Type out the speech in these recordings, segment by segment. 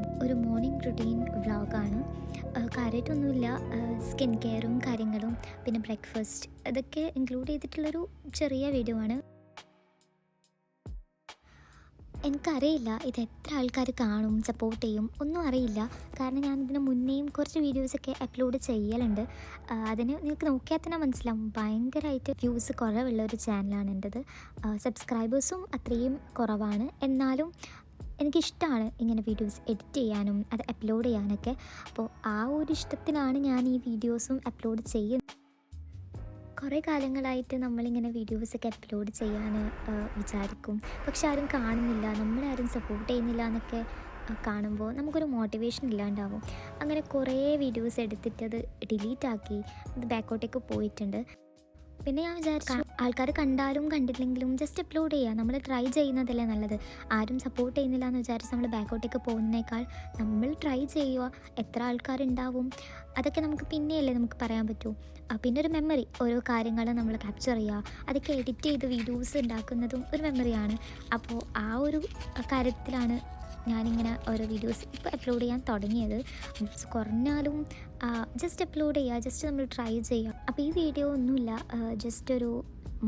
വ്ളോഗാണ്. ഒരു morning routine വ്ളോഗാണ്. കാര്യമായിട്ടൊന്നുമില്ല, സ്കിൻ കെയറും കാര്യങ്ങളും പിന്നെ ബ്രേക്ക്ഫാസ്റ്റ് അതൊക്കെ ഇൻക്ലൂഡ് ചെയ്തിട്ടുള്ളൊരു ചെറിയ വീഡിയോ ആണ്. എനിക്കറിയില്ല ഇത് എത്ര ആൾക്കാർ കാണും, സപ്പോർട്ട് ചെയ്യും, ഒന്നും അറിയില്ല. കാരണം ഞാൻ ഇതിന് മുന്നേയും കുറച്ച് വീഡിയോസൊക്കെ അപ്ലോഡ് ചെയ്യലുണ്ട്. അതിന് നിങ്ങൾക്ക് നോക്കിയാൽ തന്നെ മനസ്സിലാവും, ഭയങ്കരമായിട്ട് വ്യൂസ് കുറവുള്ള ഒരു ചാനലാണ് എൻ്റെത്. സബ്സ്ക്രൈബേഴ്സും അത്രയും കുറവാണ്. എന്നാലും എനിക്കിഷ്ടമാണ് ഇങ്ങനെ വീഡിയോസ് എഡിറ്റ് ചെയ്യാനും അത് അപ്ലോഡ് ചെയ്യാനൊക്കെ. അപ്പോൾ ആ ഒരു ഇഷ്ടത്തിനാണ് ഞാൻ ഈ വീഡിയോസും അപ്ലോഡ് ചെയ്യുന്നത്. കുറേ കാലങ്ങളായിട്ട് നമ്മളിങ്ങനെ വീഡിയോസൊക്കെ അപ്ലോഡ് ചെയ്യാൻ വിചാരിക്കും, പക്ഷെ ആരും കാണുന്നില്ല, നമ്മളാരും സപ്പോർട്ട് ചെയ്യുന്നില്ല എന്നൊക്കെ കാണുമ്പോൾ നമുക്കൊരു മോട്ടിവേഷൻ ഇല്ലാണ്ടാവും. അങ്ങനെ കുറേ വീഡിയോസ് എടുത്തിട്ട് അത് ഡിലീറ്റാക്കി അത് ബാക്കോട്ടേക്ക് പോയിട്ടുണ്ട്. പിന്നെ ഞാൻ വിചാരിച്ചു ആൾക്കാർ കണ്ടാലും കണ്ടില്ലെങ്കിലും ജസ്റ്റ് അപ്ലോഡ് ചെയ്യുക, നമ്മൾ ട്രൈ ചെയ്യുന്നതല്ലേ നല്ലത്. ആരും സപ്പോർട്ട് ചെയ്യുന്നില്ല എന്ന് വിചാരിച്ച് നമ്മൾ ബാക്കോട്ടേക്ക് പോകുന്നതിനേക്കാൾ നമ്മൾ ട്രൈ ചെയ്യുക. എത്ര ആൾക്കാരുണ്ടാവും അതൊക്കെ നമുക്ക് പിന്നെയല്ലേ നമുക്ക് പറയാൻ പറ്റൂ. പിന്നെ ഒരു മെമ്മറി, ഓരോ കാര്യങ്ങൾ നമ്മൾ ക്യാപ്ചർ ചെയ്യുക, അതൊക്കെ എഡിറ്റ് ചെയ്ത് വീഡിയോസ് ഉണ്ടാക്കുന്നതും ഒരു മെമ്മറിയാണ്. അപ്പോൾ ആ ഒരു കാര്യത്തിലാണ് ഞാനിങ്ങനെ ഓരോ വീഡിയോസ് ഇപ്പോൾ അപ്ലോഡ് ചെയ്യാൻ തുടങ്ങിയത്. വ്യൂസ് കുറഞ്ഞാലും ജസ്റ്റ് അപ്ലോഡ് ചെയ്യുക, ജസ്റ്റ് നമ്മൾ ട്രൈ ചെയ്യുക. അപ്പോൾ ഈ വീഡിയോ ഒന്നുമില്ല, ജസ്റ്റ് ഒരു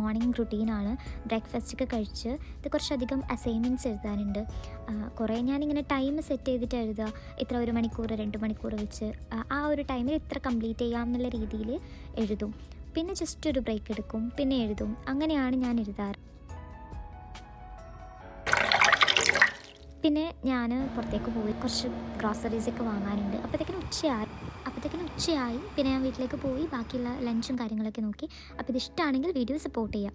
മോർണിംഗ് റുട്ടീനാണ്. ബ്രേക്ക്ഫാസ്റ്റൊക്കെ കഴിച്ച് ഇത് കുറച്ചധികം അസൈൻമെൻറ്റ്സ് എഴുതാനുണ്ട്. കുറേ ഞാനിങ്ങനെ ടൈം സെറ്റ് ചെയ്തിട്ട് എഴുതുക, ഇത്ര 1 മണിക്കൂർ 2 മണിക്കൂർ വെച്ച് ആ ഒരു ടൈമിൽ ഇത്ര കംപ്ലീറ്റ് ചെയ്യാം എന്നുള്ള രീതിയിൽ എഴുതും. പിന്നെ ജസ്റ്റ് ഒരു ബ്രേക്ക് എടുക്കും, പിന്നെ എഴുതും. അങ്ങനെയാണ് ഞാൻ എഴുതാറ്. പിന്നെ ഞാൻ പുറത്തേക്ക് പോയി കുറച്ച് ഗ്രോസറീസൊക്കെ വാങ്ങാനുണ്ട്. അപ്പോഴത്തേക്കിനും ഉച്ചയായി. പിന്നെ ഞാൻ വീട്ടിലേക്ക് പോയി ബാക്കിയുള്ള ലഞ്ചും കാര്യങ്ങളൊക്കെ നോക്കി. അപ്പോൾ ഇത് ഇഷ്ടമാണെങ്കിൽ വീഡിയോ സപ്പോർട്ട് ചെയ്യാം.